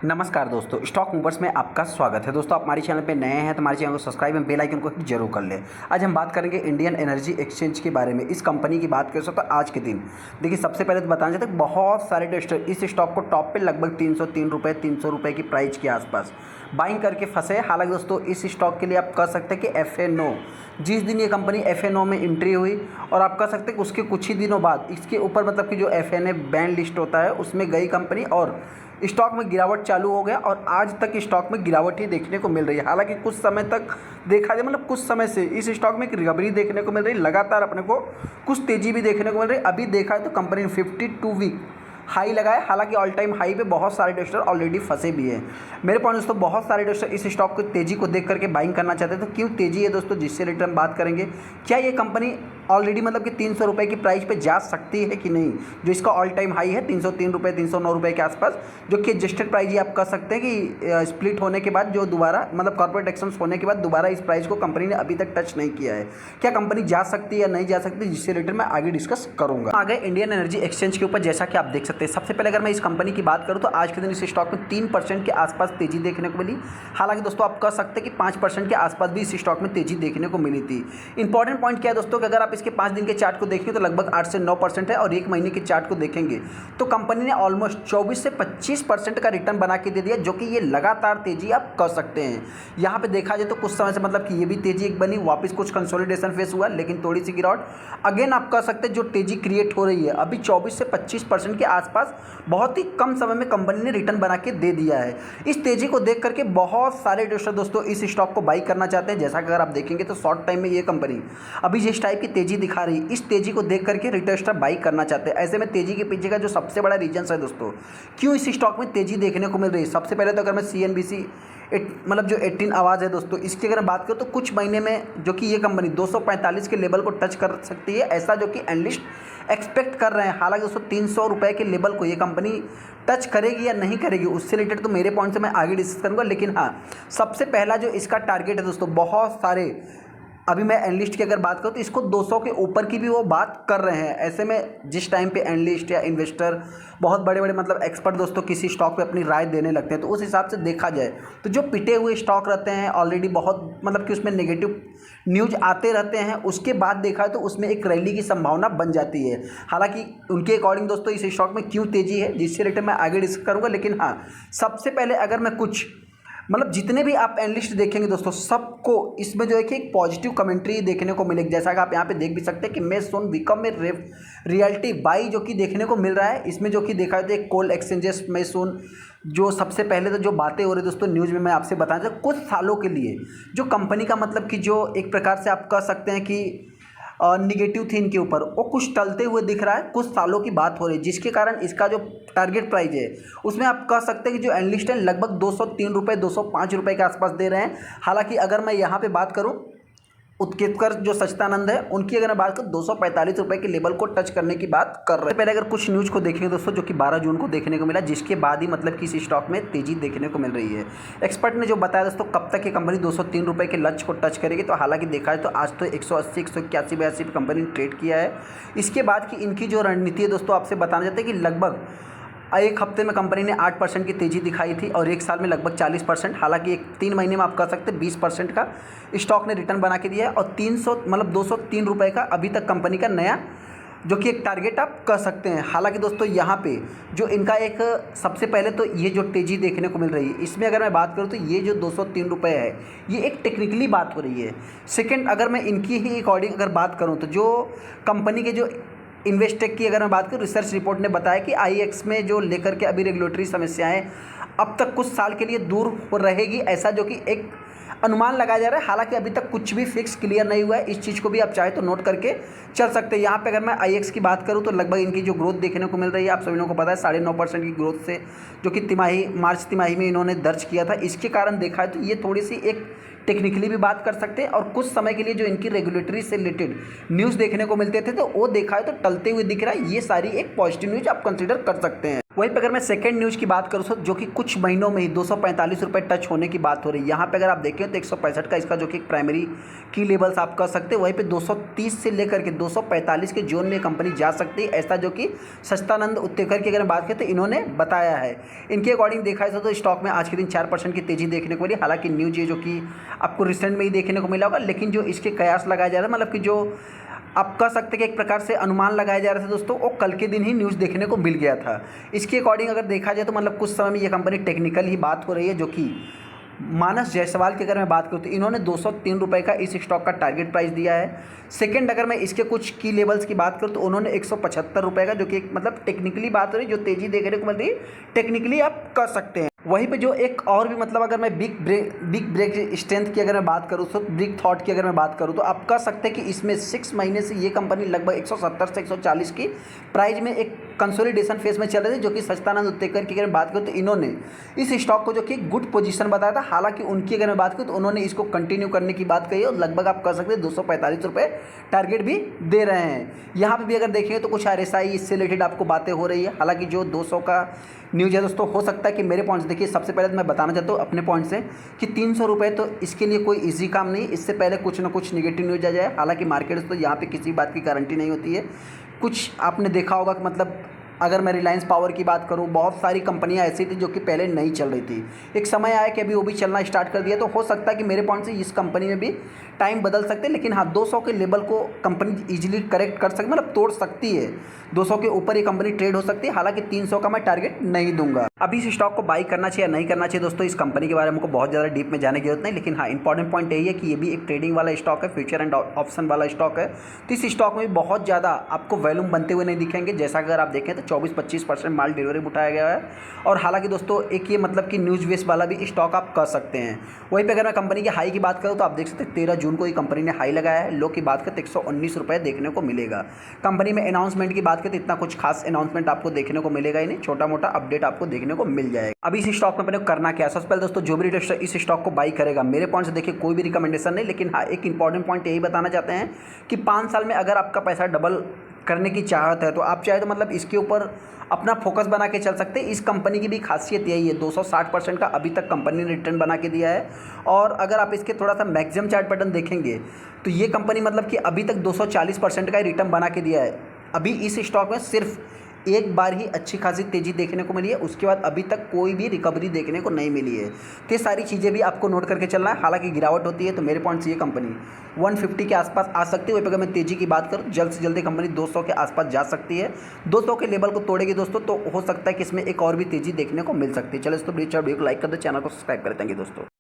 नमस्कार दोस्तों, stock movers में आपका स्वागत है। दोस्तों, आप हमारे चैनल पे नए हैं तो हमारे चैनल को सब्सक्राइब एंड बेल आइकन को जरूर कर लें। आज हम बात करेंगे इंडियन एनर्जी एक्सचेंज के बारे में। इस कंपनी की बात करें तो आज के दिन देखिए, सबसे पहले तो बताना चाहते हैं बहुत सारे इन्वेस्टर इस स्टॉक को टॉप पे लगभग 303 रुपये 300 रुपये की प्राइस के आसपास बाइंग करके फंसे। हालांकि दोस्तों, इस स्टॉक के लिए आप कह सकते हैं कि FNO, जिस दिन ये कंपनी FNO में एंट्री हुई और आप कह सकते हैं कि उसके कुछ ही दिनों बाद इसके ऊपर मतलब कि जो FNA बैन लिस्ट होता है उसमें गई कंपनी और स्टॉक में गिरावट चालू हो गया और आज तक स्टॉक में गिरावट ही देखने को मिल रही है। हालांकि कुछ समय तक देखा जाए, मतलब कुछ समय से इस स्टॉक में एक रिकवरी देखने को मिल रही है, लगातार अपने को कुछ तेज़ी भी देखने को मिल रही है। अभी देखा है तो कंपनी ने 52 वीक हाई लगाया। हालांकि ऑल टाइम हाई पे बहुत सारे इन्वेस्टर ऑलरेडी फंसे भी हैं। मेरे पॉइंट दोस्तों, बहुत सारे इन्वेस्टर इस स्टॉक को तेज़ी को देख करके बाइंग करना चाहते हैं। तो क्यों तेज़ी है दोस्तों, जिससे रिलेटेड हम बात करेंगे। क्या ये कंपनी ऑलरेडी मतलब कि 300 रुपये की प्राइस पे जा सकती है कि नहीं, जो इसका ऑल टाइम हाई है 303 रुपये 309 रुपये के आसपास, जो कि एडजस्टेड प्राइस ही आप कह सकते हैं कि स्प्लिट होने के बाद जो दोबारा मतलब कॉर्पोरेट एक्शंस होने के बाद दोबारा इस प्राइस को कंपनी ने अभी तक टच नहीं किया है। क्या कंपनी जा सकती है या नहीं जा सकती, जिससे रिलेटेड मैं आगे डिस्कस करूँगा। आगे इंडियन एनर्जी एक्सचेंज के ऊपर जैसा कि आप देख सकते हैं, सबसे पहले अगर मैं इस कंपनी की बात करूँ तो आज के दिन इस स्टॉक में 3% के आसपास तेजी देखने को मिली। हालांकि दोस्तों, आप कह सकते हैं कि 5% के आसपास भी इस स्टॉक में तेजी देखने को मिली थी। इंपॉर्टेंट पॉइंट क्या है दोस्तों, कि अगर आप इसके 5 दिन के चार्ट को देखेंगे तो लगभग 8 से 9% है और 1 महीने के चार्ट को देखेंगे तो कंपनी ने ऑलमोस्ट 24 से 25% का रिटर्न बना के दे दिया, जो कि ये लगातार तेजी आप कह सकते हैं। यहाँ पे देखा जाए तो कुछ समय से मतलब कि ये भी तेजी एक बनी, वापस कुछ कंसोलिडेशन फेस हुआ, लेकिन थोड़ी सी गिरावट अगेन आप कह सकते हैं जो तेजी क्रिएट हो रही है अभी 24 से 25% के आसपास बहुत ही कम समय में कंपनी ने रिटर्न बना के दे दिया है। इस तेजी को देख करके बहुत सारे इन्वेस्टर दोस्तों इस स्टॉक को बाई करना चाहते हैं। जैसा कि अगर आप देखेंगे तो शॉर्ट टाइम में ये कंपनी अभी जिस टाइप की तेजी दिखा रही है, इस तेजी को देख करके रिटेलर बाई करना चाहते हैं। ऐसे में तेजी के पीछे का जो सबसे बड़ा रीजन है दोस्तों, क्यों इस स्टॉक में तेजी देखने को मिल रही है। सबसे पहले तो अगर मैं CNBC मतलब जो 18 आवाज़ है दोस्तों, इसकी अगर बात करूँ तो कुछ महीने में जो कि ये कंपनी 245 के लेवल को टच कर सकती है, ऐसा जो कि एनालिस्ट एक्सपेक्ट कर रहे हैं। हालांकि दोस्तों 300 रुपये के लेवल को ये कंपनी टच करेगी या नहीं करेगी, उससे रिलेटेड तो मेरे पॉइंट से मैं आगे डिस्कस करूँगा। लेकिन हाँ, सबसे पहला जो इसका टारगेट है दोस्तों, बहुत सारे अभी मैं एनालिस्ट की अगर बात करूँ तो इसको 200 के ऊपर की भी वो बात कर रहे हैं। ऐसे में जिस टाइम पे एनालिस्ट या इन्वेस्टर बहुत बड़े बड़े मतलब एक्सपर्ट दोस्तों किसी स्टॉक पे अपनी राय देने लगते हैं, तो उस हिसाब से देखा जाए तो जो पिटे हुए स्टॉक रहते हैं ऑलरेडी बहुत मतलब कि उसमें नेगेटिव न्यूज आते रहते हैं, उसके बाद देखा है तो उसमें एक रैली की संभावना बन जाती है। हालांकि उनके अकॉर्डिंग दोस्तों इस स्टॉक में क्यों तेजी है, जिससे रिलेटेड मैं आगे डिस्कस करूँगा। लेकिन हाँ, सबसे पहले अगर मैं कुछ मतलब जितने भी आप एनालिस्ट देखेंगे दोस्तों, सबको इसमें जो है कि एक पॉजिटिव कमेंट्री देखने को मिलेगी। जैसा कि आप यहाँ पे देख भी सकते हैं कि मैं सोन विकम में रियल्टी बाई जो कि देखने को मिल रहा है। इसमें जो कि देखा है तो एक कोल एक्सचेंजेस में सोन जो सबसे पहले तो जो बातें हो रही दोस्तों न्यूज़ में मैं आपसे बताना चाहता हूँ, कुछ सालों के लिए जो कंपनी का मतलब कि जो एक प्रकार से आप कह सकते हैं कि निगेटिव थी इनके ऊपर, वो कुछ टलते हुए दिख रहा है। कुछ सालों की बात हो रही है, जिसके कारण इसका जो टारगेट प्राइस है उसमें आप कह सकते हैं कि जो एनालिस्ट हैं लगभग 203 रुपये 205 रुपये के आसपास दे रहे हैं। हालांकि अगर मैं यहाँ पे बात करूँ उत्केतकर जो सच्चिदानंद है, उनकी अगर मैं बात करूँ 245 रुपये के लेवल को टच करने की बात कर रहे हैं। पहले अगर कुछ न्यूज़ को देखेंगे दोस्तों, जो कि 12 जून को देखने को मिला, जिसके बाद ही मतलब कि इस स्टॉक में तेजी देखने को मिल रही है। एक्सपर्ट ने जो बताया दोस्तों कब तक ये कंपनी 203 रुपये के लक्ष्य को टच करेगी, तो हालांकि देखा है तो आज तो 180 181 82 पे कंपनी ने ट्रेड किया है। इसके बाद की इनकी जो रणनीति है दोस्तों, आपसे बताना चाहते हैं कि लगभग एक हफ्ते में कंपनी ने 8% की तेज़ी दिखाई थी और एक साल में लगभग 40%। हालांकि 3 महीने में आप कह सकते हैं 20% का स्टॉक ने रिटर्न बना के दिया है और 300 मतलब 203 रुपये का अभी तक कंपनी का नया जो कि एक टारगेट आप कह सकते हैं। हालांकि दोस्तों यहाँ पे जो इनका एक सबसे पहले तो ये जो तेज़ी देखने को मिल रही है, इसमें अगर मैं बात करूँ तो ये जो 203 रुपये है ये एक टेक्निकली बात हो रही है। सेकेंड, अगर मैं इनकी ही अकॉर्डिंग अगर बात करूँ तो जो कंपनी के जो इन्वेस्टेक की अगर मैं बात करूँ, रिसर्च रिपोर्ट ने बताया कि IEX में जो लेकर के अभी रेगुलेटरी समस्याएं अब तक कुछ साल के लिए दूर रहेगी, ऐसा जो कि एक अनुमान लगाया जा रहा है। हालांकि अभी तक कुछ भी फिक्स क्लियर नहीं हुआ है, इस चीज़ को भी आप चाहे तो नोट करके चल सकते हैं। यहाँ पे अगर मैं IEX की बात करूँ तो लगभग इनकी जो ग्रोथ देखने को मिल रही है, आप सभी लोगों को पता है 9.5% की ग्रोथ से जो कि मार्च तिमाही में इन्होंने दर्ज किया था। इसके कारण देखा है तो ये थोड़ी सी एक टेक्निकली भी बात कर सकते हैं और कुछ समय के लिए जो इनकी रेगुलेटरी से रिलेटेड न्यूज़ देखने को मिलते थे तो वो देखा है तो टलते हुए दिख रहा है। ये सारी एक पॉजिटिव न्यूज़ आप कंसीडर कर सकते हैं। वहीं पर अगर मैं सेकंड न्यूज़ की बात करूँ जो कि कुछ महीनों में ही 245 रुपये टच होने की बात हो रही है। यहाँ पे अगर आप देखें तो 165 का इसका जो कि प्राइमरी की लेवल्स आप कर सकते हैं। वहीं पे 230 से लेकर के 245 के जोन में कंपनी जा सकती है, ऐसा जो कि सच्चिदानंद उत्तेकर की अगर बात करें तो इन्होंने बताया है। इनके अकॉर्डिंग देखा जाए तो स्टॉक में आज के दिन 4% की तेजी देखने को मिली। हालांकि न्यूज ये जो कि आपको रिसेंट में ही देखने को मिला होगा, लेकिन जो इसके कयास लगाया जा रहा है, मतलब कि जो आप कह सकते हैं कि एक प्रकार से अनुमान लगाया जा रहा था दोस्तों, वो कल के दिन ही न्यूज़ देखने को मिल गया था। इसके अकॉर्डिंग अगर देखा जाए तो मतलब कुछ समय में ये कंपनी टेक्निकल ही बात हो रही है, जो कि मानस जायसवाल की अगर मैं बात करूँ तो इन्होंने 203 रुपये का इस स्टॉक का टारगेट प्राइस दिया है। सेकंड अगर मैं इसके कुछ की लेवल्स की बात करूँ तो उन्होंने 175 रुपये का, जो कि मतलब टेक्निकली बात हो रही है, जो तेज़ी देखने को मिल रही है, टेक्निकली आप कर सकते हैं। वहीं पे जो एक और भी मतलब अगर मैं बिग ब्रेक स्ट्रेंथ की अगर मैं बात करूँ तो बिग थॉट की अगर मैं बात करूँ तो आप कह सकते हैं कि इसमें 6 महीने से ये कंपनी लगभग 170 से 140 की प्राइस में एक कंसोलिडेशन फेज में चल रही थी, जो कि सच्चिदानंद उत्तेकर की अगर मैं बात करूँ तो इन्होंने इस स्टॉक को जो कि गुड पोजीशन बताया था। हालांकि उनकी अगर मैं बात करूँ तो उन्होंने इसको कंटिन्यू करने की बात कही है और लगभग आप कह सकते हैं 245 रुपये टारगेट भी दे रहे हैं। यहाँ पर भी अगर देखेंगे तो कुछ RSI इससे रिलेटेड आपको बातें हो रही है। हालांकि जो 200 का न्यूज़ है दोस्तों, हो सकता है कि मेरे पॉइंट्स देखिए, सबसे पहले तो मैं बताना चाहता हूँ अपने पॉइंट से कि 300 रुपये तो इसके लिए कोई इजी काम नहीं। इससे पहले कुछ ना कुछ नेगेटिव न्यूज़ आ जाए। हालांकि मार्केट तो यहाँ पे किसी बात की गारंटी नहीं होती है। कुछ आपने देखा होगा कि मतलब अगर मैं रिलायंस पावर की बात करूं, बहुत सारी कंपनियां ऐसी थी जो कि पहले नहीं चल रही थी। एक समय आया कि अभी वो भी चलना स्टार्ट कर दिया, तो हो सकता है कि मेरे पॉइंट से इस कंपनी में भी टाइम बदल सकते हैं। लेकिन हाँ, 200 के लेवल को कंपनी इजीली करेक्ट कर सकती, मतलब तोड़ सकती है। 200 के ऊपर ये कंपनी ट्रेड हो सकती है। हालांकि 300 का मैं टारगेट नहीं दूंगा। अभी इस स्टॉक को बाई करना चाहिए या नहीं करना चाहिए दोस्तों, इस कंपनी के बारे में हमको बहुत ज़्यादा डीप में जाने की जरूरत नहीं। लेकिन हाँ, इंपॉर्टेंट पॉइंट यही है कि ये भी एक ट्रेडिंग वाला स्टॉक है, फ्यूचर एंड ऑप्शन वाला स्टॉक है। तो इस स्टॉक में भी बहुत ज़्यादा आपको वॉल्यूम बनते हुए नहीं दिखेंगे। जैसा अगर आप देखें तो 24-25% माल डिलीवरी उठाया गया है। और हालांकि दोस्तों एक ये मतलब कि न्यूज़ बेस वाला भी स्टॉक आप कर सकते हैं। वहीं पे अगर मैं कंपनी की हाई की बात करूँ तो आप देख सकते हैं 13 जून को ये कंपनी ने हाई लगाया है। लो की बात करें तो 119 रुपये देखने को मिलेगा। कंपनी में अनाउंसमेंट की बात करें तो इतना कुछ खास अनाउंसमेंट आपको देखने को मिलेगा ही नहीं, छोटा मोटा अपडेट आपको देखने को मिल जाएगा। अभी इस स्टॉक में अपने को करना क्या है, सबसे पहले दोस्तों जो भी इन्वेस्टर इस स्टॉक को बाई करेगा, मेरे पॉइंट से देखिए कोई भी रिकमेंडेशन नहीं, लेकिन हाँ एक इंपॉर्टेंट पॉइंट यही बताना चाहते हैं कि 5 साल में अगर आपका पैसा डबल करने की चाहत है तो आप चाहे तो मतलब इसके ऊपर अपना फोकस बना के चल सकते हैं। इस कंपनी की भी खासियत यही है, 260% का अभी तक कंपनी ने रिटर्न बना के दिया है। और अगर आप इसके थोड़ा सा मैक्सिमम चार्ट पैटर्न देखेंगे तो ये कंपनी मतलब कि अभी तक 240% का रिटर्न बना के दिया है। अभी इस स्टॉक में सिर्फ एक बार ही अच्छी खासी तेज़ी देखने को मिली है, उसके बाद अभी तक कोई भी रिकवरी देखने को नहीं मिली है। तो ये सारी चीज़ें भी आपको नोट करके चलना है। हालांकि गिरावट होती है तो मेरे पॉइंट से ये कंपनी 150 के आसपास आ सकती है। वहीं पर अगर मैं तेज़ी की बात करूँ, जल्द से जल्दी कंपनी 200 के आसपास जा सकती है। 200 के लेवल को तोड़ेगी दोस्तों तो हो सकता है कि इसमें एक और भी तेज़ी देखने को मिल सकती है। चलो दोस्तों वीडियो को लाइक कर दो, चैनल को सब्सक्राइब कर देंगे दोस्तों।